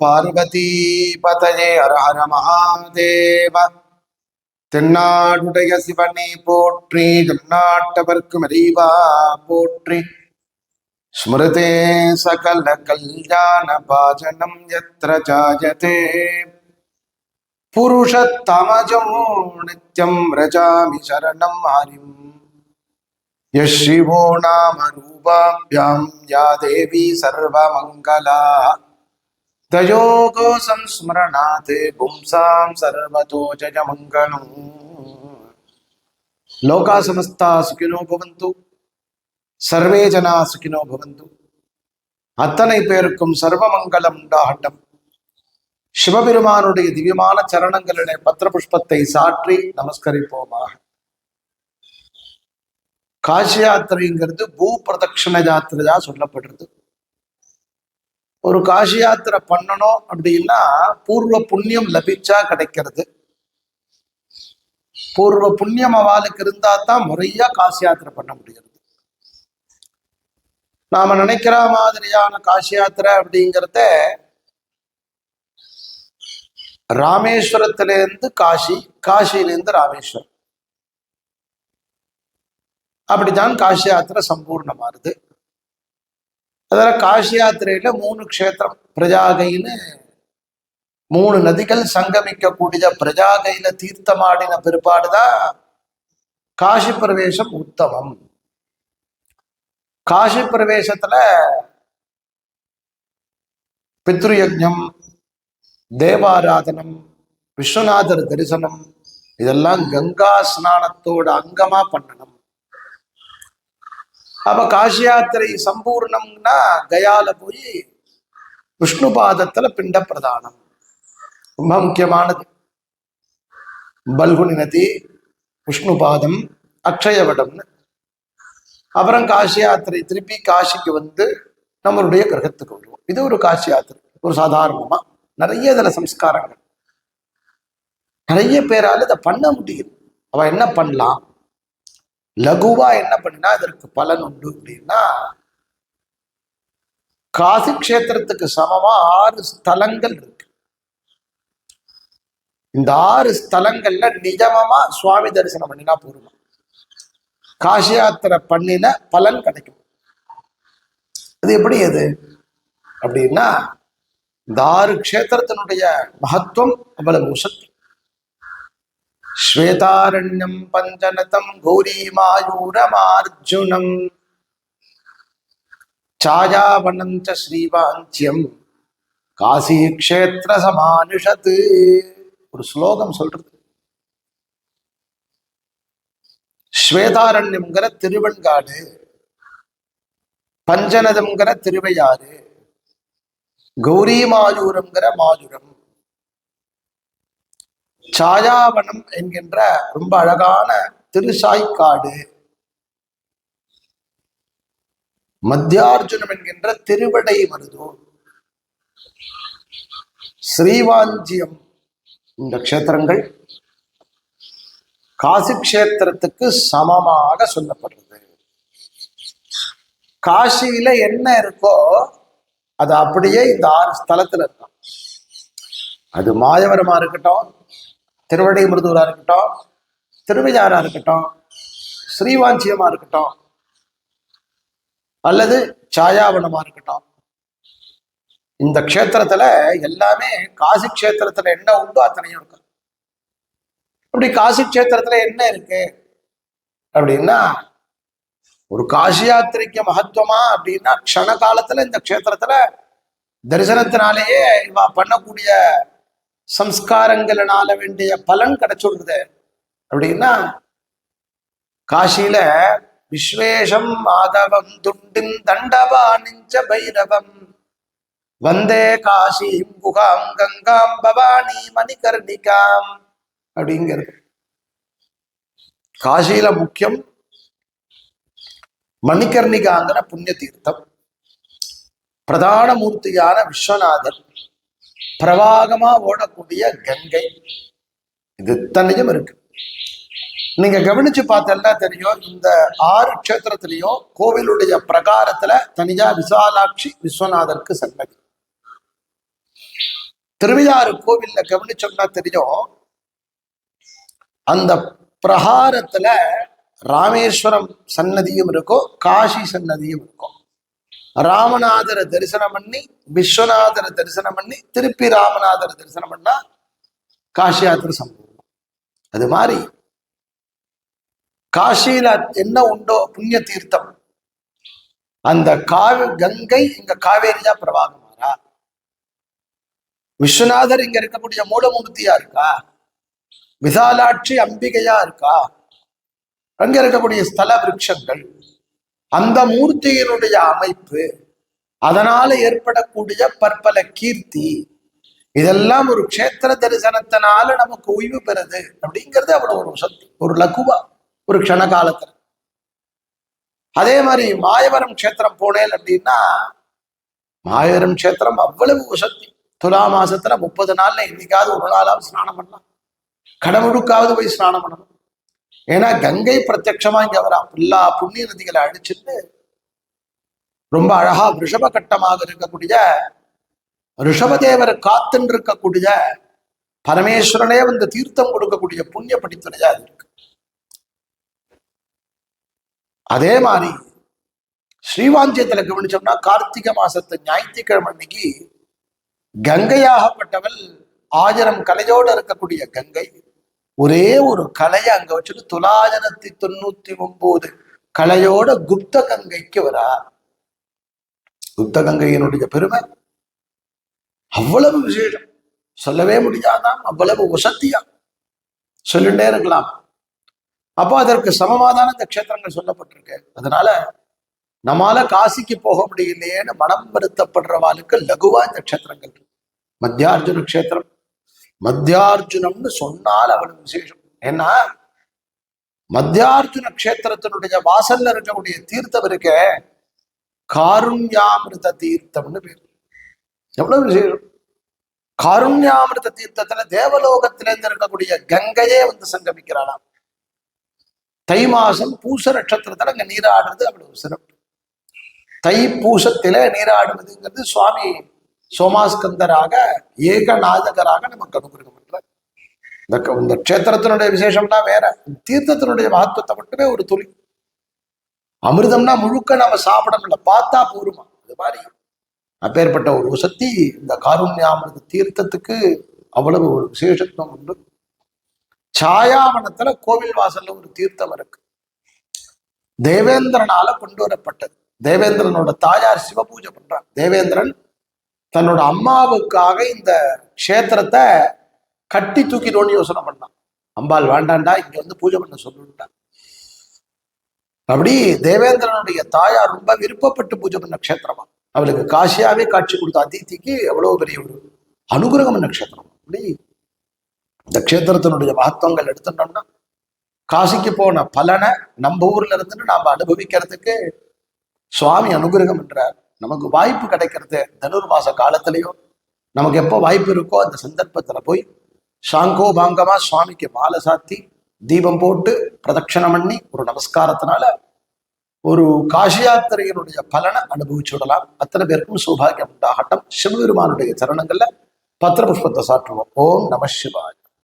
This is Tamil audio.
பார்வதி பதயே ஹர ஹர மகாதேவ. தென்னாடுடைய சிவனை போற்றி, தென்னாட்டவர்க்கும் இறைவா போற்றி. ஸ்மிருதே சகல கல்யாண பாஜனம் யத்ர ஜாயதே புருஷத்தமஜம் நித்யம் ரஜாமி சரணம் ஹரிம். யஸ் சிவோ நாம ரூபாப்யாம் யா தேவி சர்வமங்களா தயோகோ சம்ஸ்மரணாத் பும்சாம் சர்வதோ ஜயமங்களம். லோகா சமஸ்தா சுகினோ பவந்து, சர்வே ஜனா சுகினோ பவந்து. அத்தனை பேருக்கும் சர்வமங்கலம் உண்டாகட்டும். சிவபெருமானுடைய திவ்யமான சரணங்களிலே பத்திர புஷ்பத்தை சாற்றி நமஸ்கரிப்போமாக. காசி யாத்திரைங்கிறது பூ பிரதட்சிண யாத்திரையா சொல்லப்படுறது. ஒரு காசி யாத்திரை பண்ணணும் அப்படின்னா பூர்வ புண்ணியம் லபிச்சா கிடைக்கிறது. பூர்வ புண்ணியம் அவளுக்கு இருந்தா தான் முறையா காசி யாத்திரை பண்ண முடியாது. நாம நினைக்கிற மாதிரியான காசி யாத்திரை அப்படிங்கிறத ராமேஸ்வரத்திலிருந்து காசி, காசியிலிருந்து ராமேஸ்வரம், அப்படித்தான் காசி யாத்திரை சம்பூர்ணமானது. அதில் காசி யாத்திரையில 3 க்ஷேத்திரம், பிரஜாகைன்னு 3 நதிகள் சங்கமிக்கக்கூடிய பிரஜாகையில தீர்த்தமாடின பிற்பாடுதான் காசி பிரவேசம் உத்தமம். காசி பிரவேசத்துல பித்ருயஜ்ஞம், தேவாராதனம், விஸ்வநாதர் தரிசனம் இதெல்லாம் கங்கா ஸ்நானத்தோட அங்கமா பண்ணணும். அப்ப காசி யாத்திரை சம்பூர்ணம்னா கயால போய் விஷ்ணு பாதத்துல பிண்ட பிரதானம் ரொம்ப முக்கியமானது. பல்குனி நதி, விஷ்ணு பாதம், அக்ஷயவடம்னு. அப்புறம் காசி யாத்திரை திருப்பி காசிக்கு வந்து நம்மளுடைய கிரகத்துக்கு வருவோம். இது ஒரு காசி யாத்திரை. ஒரு சாதாரணமா நிறைய இதுல சம்ஸ்காரங்கள், நிறைய பேரால இதை பண்ண முடியும். அவ என்ன பண்ணலாம், லகுவா என்ன பண்ணினா இதற்கு பலன் உண்டு அப்படின்னா, காசி கஷேத்திரத்துக்கு சமமா 6 ஸ்தலங்கள் இருக்கு. இந்த 6 ஸ்தலங்கள்ல நிஜமமா சுவாமி தரிசனம் பண்ணினா போருமா காசி யாத்திரை பண்ணின பலன் கிடைக்கும். அது எப்படி அது அப்படின்னா, இந்த 6 க்ஷேத்திரத்தினுடைய மகத்துவம் அவ்வளவு சக்தி. ஸ்வேதாரண்யம் பஞ்சநதம் கௌரீமாயூரமார்ஜுனம் சாயாவனம் ச ஸ்ரீவாஞ்சியம் காசி க்ஷேத்திர சமானுஷத்து. ஒரு ஸ்லோகம் சொல்றது. ஸ்வேதாரண்யம்ங்கிற திருவெண்காடு, பஞ்சநதம்ங்கிற திருவையாறு, கௌரீமாயூரம்ங்கிற மாயூரம், சாயாவனம் என்கின்ற ரொம்ப அழகான திருசாய்க்காடு, மத்தியார்ஜுனம் என்கின்ற திருவடை மருதூர், ஸ்ரீவாஞ்சியம், இந்த க்ஷேத்திரங்கள் காசி க்ஷேத்திரத்துக்கு சமமாக சொல்லப்படுறது. காசியில என்ன இருக்கோ அது அப்படியே இந்த 6 ஸ்தலத்துல இருக்கும். அது மாயவரமா இருக்கட்டும், திருவடை மருதூரா இருக்கட்டும், திருவையாறா இருக்கட்டும், ஸ்ரீவாஞ்சியமா இருக்கட்டும், அல்லது சாயாவனமா இருக்கட்டும், இந்த க்ஷேத்திரத்துல எல்லாமே காசி க்ஷேத்திரத்துல என்ன உண்டோ அத்தனையும் இருக்கும். அப்படி காசி க்ஷேத்திரத்துல என்ன இருக்கு அப்படின்னா, ஒரு காசி யாத்திரைக்கு மகத்துவமா அப்படின்னா க்ஷண காலத்துல இந்த க்ஷேத்திரத்துல தரிசனத்தினாலேயே இவ பண்ணக்கூடிய சம்ஸ்காரங்களினால வேண்டிய பலன் கிடைச்சுடுது. அப்படின்னா காசியில விஸ்வேஷம் மாதவம் துண்டின் தண்டபாணிஞ்ச பைரவம் வந்தே காசிம் குகாம் கங்காம் பவானி மணிகர்ணிகாம் அப்படிங்கிறது. காசியில முக்கியம் மணிகர்ணிகாங்கிற புண்ணிய தீர்த்தம், பிரதான மூர்த்தியான விஸ்வநாதர், பிரவாகமா ஓடக்கூடிய கங்கை, இது இத்தனையும் இருக்கு. நீங்க கவனிச்சு பார்த்தா தெரியும், இந்த 6 க்ஷேத்திரத்திலையும் கோவிலுடைய பிரகாரத்துல தனியா விசாலாட்சி விஸ்வநாதருக்கு சன்னதி. திருவையாறு கோவில்ல கவனிச்சோம்னா தெரியும், அந்த பிரகாரத்துல ராமேஸ்வரம் சன்னதியும் இருக்கும், காசி சன்னதியும் இருக்கும். ராமநாதரை தரிசனம் பண்ணி விஸ்வநாதரை தரிசனம் பண்ணி திருப்பி ராமநாதரை தரிசனம் பண்ணா காசி யாத்திரை சம்பவம். அது மாதிரி காசியில என்ன உண்டோ புண்ணிய தீர்த்தம், அந்த கங்கை இங்க காவேரியா பிரவாகமாறா, விஸ்வநாதர் இங்க இருக்கக்கூடிய மூலமூர்த்தியா இருக்கா, விசாலாட்சி அம்பிகையா இருக்கா, அங்க இருக்கக்கூடிய ஸ்தல விருட்சங்கள், அந்த மூர்த்தியினுடைய அமைப்பு, அதனால ஏற்படக்கூடிய பற்பல கீர்த்தி, இதெல்லாம் ஒரு க்ஷேத்திர தரிசனத்தினால நமக்கு ஓய்வு பெறுது அப்படிங்கிறது அவ்வளவு ஒரு சக்தி, ஒரு லகுவா, ஒரு க்ஷண காலத்துல. அதே மாதிரி மாயவரம் க்ஷேத்திரம் போனேன் அப்படின்னா, மாயவரம் க்ஷேத்திரம் அவ்வளவு சக்தி. துலா மாசத்துல 30 நாள்ல இன்னைக்காவது ஒரு நாளாவது ஸ்நானம் பண்ணலாம், கடமுழுக்காவது போய் ஸ்நானம் பண்ணணும். ஏன்னா கங்கை பிரத்யட்சமா இங்க வரா, எல்லா புண்ணிய நதிகளை அடிச்சுட்டு ரொம்ப அழகா ரிஷப கட்டமாக இருக்கக்கூடிய ரிஷபதேவர் காத்துன்னு இருக்கக்கூடிய பரமேஸ்வரனே வந்து தீர்த்தம் கொடுக்கக்கூடிய புண்ணிய படித்துறையா இருக்கு. அதே மாதிரி ஸ்ரீவாஞ்சியத்துல கவனிச்சோம்னா கார்த்திகை மாசத்து ஞாயிற்றுக்கிழமை அன்னைக்கு கங்கையாகப்பட்டவள் 1000 கலையோடு இருக்கக்கூடிய கங்கை ஒரே ஒரு கலையை அங்க வச்சுட்டு 999 கலையோட குப்த கங்கைக்கு வரா. குப்த கங்கையினுடைய பெருமை அவ்வளவு விசேஷம், சொல்லவே முடியாதான், அவ்வளவு வசத்தியா சொல்லிட்டே இருக்கலாம். அப்போ அதற்கு சமமாதான இந்த க்ஷேத்திரங்கள் சொல்லப்பட்டிருக்கு. அதனால நம்மால காசிக்கு போக முடியலையேன்னு மனம் வருத்தப்படுறவாளுக்கு லகுவா இந்த க்ஷேத்திரங்கள். மத்தியார்ஜுன க்ஷேத்திரம், மத்தியார்ஜுனம்னு சொன்னால் அவ்வளவு விசேஷம். ஏன்னா மத்தியார்ஜுன க்ஷேத்திரத்தினுடைய வாசல்ல இருக்கக்கூடிய தீர்த்தம் இருக்க காருண்யாமிருத தீர்த்தம்னு பேர். எவ்வளவு விசேஷம்! காருண்யாமிருத தீர்த்தத்துல தேவலோகத்திலேருந்து இருக்கக்கூடிய கங்கையே வந்து சங்கமிக்கிறாளாம். தை மாசம் பூச நட்சத்திரத்துல அங்க நீராடுறது அவ்வளவு சிறப்பு. தை பூசத்தில நீராடுவதுங்கிறது சுவாமி சோமாஸ்கந்தராக ஏகநாதகராக நமக்கு அனுகிரகம் பண்றார். இந்த க்ஷேத்திரத்தினுடைய விசேஷம்னா வேற, தீர்த்தத்தினுடைய மகத்துவத்தை மட்டுமே ஒரு துளி. அமிர்தம்னா முழுக்க நம்ம சாப்பிடணும்ல, பார்த்தா போருமா. அது மாதிரி அப்பேற்பட்ட ஒரு சக்தி இந்த காருண்யாமிருத தீர்த்தத்துக்கு அவ்வளவு ஒரு விசேஷத்துவம் உண்டு. சாயாவனத்துல கோவில் வாசல்ல ஒரு தீர்த்தம் இருக்கு, தேவேந்திரனால கொண்டு வரப்பட்டது. தேவேந்திரனோட தாயார் சிவபூஜை பண்றான். தேவேந்திரன் தன்னோட அம்மாவுக்காக இந்த க்ஷேத்திரத்தை கட்டி தூக்கிடோன்னு யோசனை பண்ணான். அம்பாள் வேண்டாண்டா, இங்க வந்து பூஜை பண்ண சொல்லிட்டான். அப்படி தேவேந்திரனுடைய தாயார் ரொம்ப விருப்பப்பட்டு பூஜை பண்ண க்ஷேத்திரமா, அவளுக்கு காசியாவே காட்சி கொடுத்த அதித்திக்கு எவ்வளவு பெரிய ஒரு அனுகிரகம் பண்ண க்ஷேத்திரம். அப்படி இந்த க்ஷேத்திரத்தினுடைய மகத்துவங்கள் எடுத்துட்டோம்னா காசிக்கு போன பலனை நம்ம ஊர்ல இருந்துட்டு நாம அனுபவிக்கிறதுக்கு சுவாமி அனுகிரகம் என்றார். நமக்கு வாய்ப்பு கிடைக்கிறது தனுர்மாச காலத்திலேயோ நமக்கு எப்போ வாய்ப்பு இருக்கோ அந்த சந்தர்ப்பத்துல போய் சாங்கோ பாங்கமா சுவாமிக்கு மாலை சாத்தி தீபம் போட்டு பிரதட்சணம் பண்ணி ஒரு நமஸ்காரத்தினால ஒரு காசி யாத்திரையினுடைய பலனை அனுபவிச்சு விடலாம். அத்தனை பேருக்கும் சௌபாகியம் உண்டாகட்டும். சிவபெருமானுடைய சரணங்கள்ல பத்திர புஷ்பத்தை சாற்றுவோம். ஓம் நம சிவாய.